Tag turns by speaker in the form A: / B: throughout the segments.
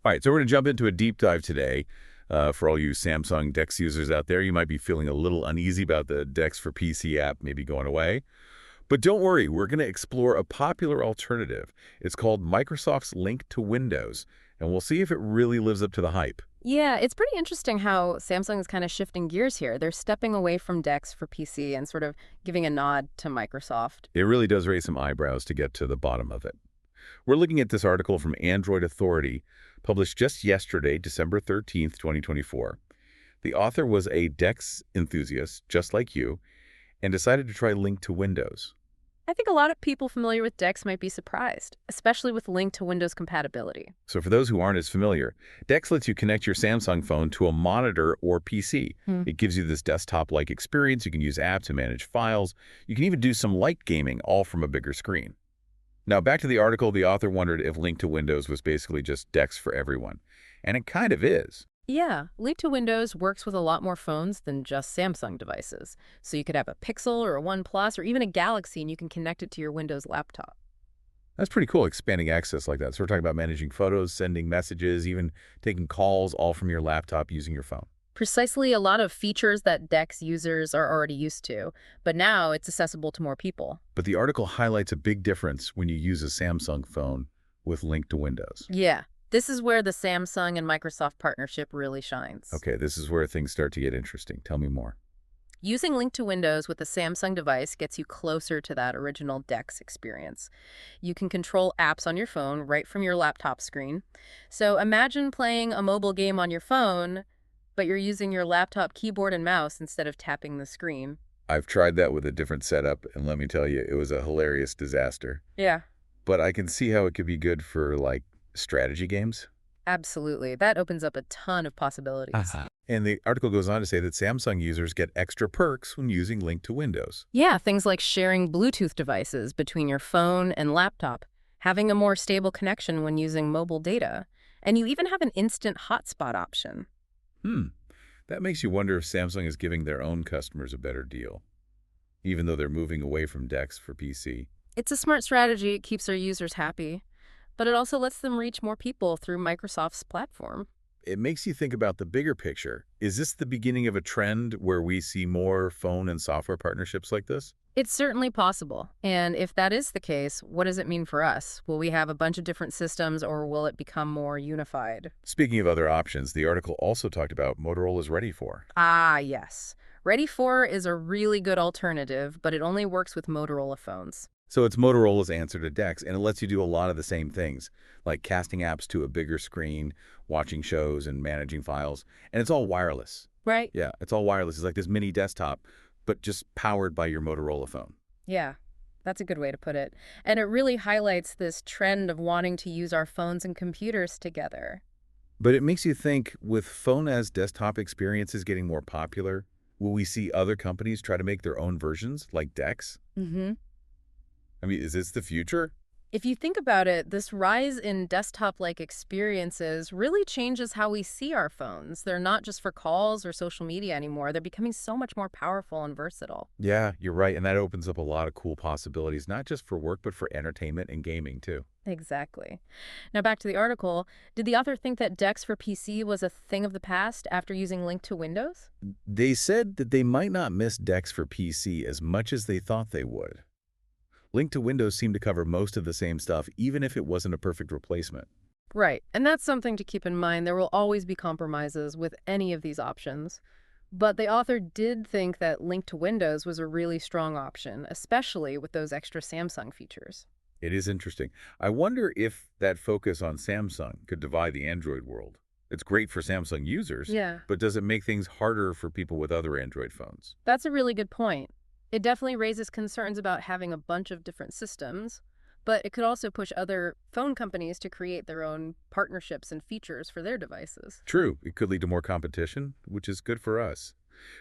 A: All right, so we're going to jump into a deep dive today. For all you Samsung DeX users out there, you might be feeling a little uneasy about the DeX for PC app maybe going away. But don't worry, we're going to explore a popular alternative. It's called Microsoft's Link to Windows, and we'll see if it really lives up to the hype.
B: Yeah, it's pretty interesting how Samsung is kind of shifting gears here. They're stepping away from DeX for PC and sort of giving a nod to Microsoft.
A: It really does raise some eyebrows to get to the bottom of it. We're looking at this article from Android Authority, published just yesterday, December 13th, 2024. The author was a DeX enthusiast, just like you, and decided to try Link to Windows.
B: I think a lot of people familiar with DeX might be surprised, especially with Link to Windows compatibility.
A: So for those who aren't as familiar, DeX lets you connect your Samsung phone to a monitor or PC.
B: Hmm.
A: It gives you this desktop-like experience. You can use apps to manage files. You can even do some light gaming, all from a bigger screen. Now, back to the article, the author wondered if Link to Windows was basically just DeX for everyone. And it kind of is.
B: Yeah, Link to Windows works with a lot more phones than just Samsung devices. So you could have a Pixel or a OnePlus or even a Galaxy and you can connect it to your Windows laptop.
A: That's pretty cool, expanding access like that. So we're talking about managing photos, sending messages, even taking calls, all from your laptop using your phone.
B: Precisely a lot of features that DeX users are already used to, but now it's accessible to more people.
A: But the article highlights a big difference when you use a Samsung phone with Link to Windows.
B: Yeah, this is where the Samsung and Microsoft partnership really shines.
A: Okay, this is where things start to get interesting. Tell me more.
B: Using Link to Windows with a Samsung device gets you closer to that original DeX experience. You can control apps on your phone right from your laptop screen. So imagine playing a mobile game on your phone, but you're using your laptop keyboard and mouse instead of tapping the screen.
A: I've tried that with a different setup, and let me tell you, it was a hilarious disaster.
B: Yeah,
A: But I can see how it could be good for, like, strategy games.
B: absolutely. That opens up a ton of possibilities.
A: And the article goes on to say that Samsung users get extra perks when using Link to Windows.
B: Yeah, things like sharing Bluetooth devices between your phone and laptop, having a more stable connection when using mobile data, and you even have an instant hotspot option.
A: Hmm. That makes you wonder if Samsung is giving their own customers a better deal, even though they're moving away from DeX for PC.
B: It's a smart strategy, it keeps their users happy, but it also lets them reach more people through Microsoft's platform.
A: It makes you think about the bigger picture. Is this the beginning of a trend where we see more phone and software partnerships like this?
B: It's certainly possible, and if that is the case, what does it mean for us? Will we have a bunch of different systems, or will it become more unified?
A: Speaking of other options, the article also talked about Motorola's Ready For.
B: Ah, yes. Ready For is a really good alternative, but it only works with Motorola phones.
A: So it's Motorola's answer to DeX, and it lets you do a lot of the same things, like casting apps to a bigger screen, watching shows, and managing files. And it's all wireless.
B: Right?
A: Yeah, it's all wireless. It's like this mini desktop, but just powered by your Motorola phone.
B: Yeah, that's a good way to put it. And it really highlights this trend of wanting to use our phones and computers together.
A: But it makes you think, with phone as desktop experiences getting more popular, will we see other companies try to make their own versions, like DeX?
B: Mm-hmm.
A: I mean, is this the future?
B: If you think about it, this rise in desktop-like experiences really changes how we see our phones. They're not just for calls or social media anymore. They're becoming so much more powerful and versatile.
A: Yeah, you're right, and that opens up a lot of cool possibilities, not just for work, but for entertainment and gaming, too.
B: Exactly. Now back to the article. Did the author think that DeX for PC was a thing of the past after using Link to Windows?
A: They said that they might not miss DeX for PC as much as they thought they would. Link to Windows seemed to cover most of the same stuff, even if it wasn't a perfect replacement.
B: Right, and that's something to keep in mind. There will always be compromises with any of these options. But the author did think that Link to Windows was a really strong option, especially with those extra Samsung features.
A: It is interesting. I wonder if that focus on Samsung could divide the Android world. It's great for Samsung users,
B: Yeah,
A: but does it make things harder for people with other Android phones?
B: that's a really good point. It definitely raises concerns about having a bunch of different systems, but it could also push other phone companies to create their own partnerships and features for their devices.
A: True, it could lead to more competition, which is good for us.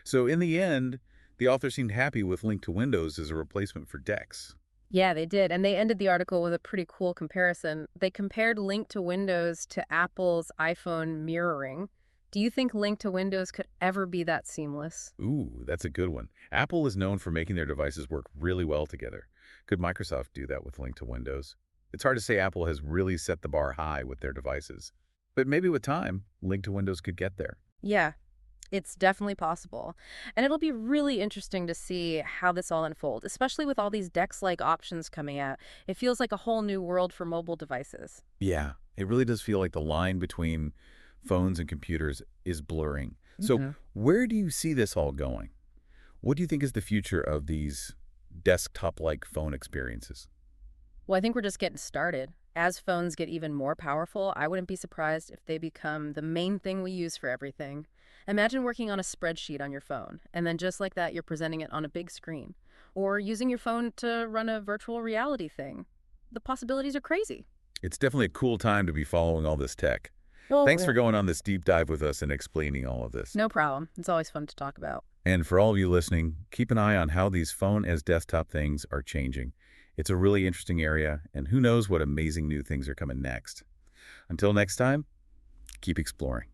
A: So in the end, the author seemed happy with Link to Windows as a replacement for DeX.
B: Yeah, they did. And they ended the article with a pretty cool comparison. They compared Link to Windows to Apple's iPhone mirroring. Do you think Link to Windows could ever be that seamless?
A: Ooh, that's a good one. Apple is known for making their devices work really well together. Could Microsoft do that with Link to Windows? It's hard to say Apple has really set the bar high with their devices. But maybe with time, Link to Windows could get there.
B: Yeah, it's definitely possible. And it'll be really interesting to see how this all unfolds, especially with all these DeX-like options coming out. It feels like a whole new world for mobile devices.
A: Yeah, it really does feel like the line between phones and computers is blurring. So where do you see this all going? What do you think is the future of these desktop-like phone experiences?
B: Well, I think we're just getting started. As phones get even more powerful, I wouldn't be surprised if they become the main thing we use for everything. Imagine working on a spreadsheet on your phone, and then just like that, you're presenting it on a big screen. Or using your phone to run a virtual reality thing. The possibilities are crazy.
A: It's definitely a cool time to be following all this tech.
B: Oh,
A: Thanks for going on this deep dive with us and explaining all of this.
B: no problem. It's always fun to talk about.
A: And for all of you listening, keep an eye on how these phone as desktop things are changing. It's a really interesting area, and who knows what amazing new things are coming next. Until next time, keep exploring.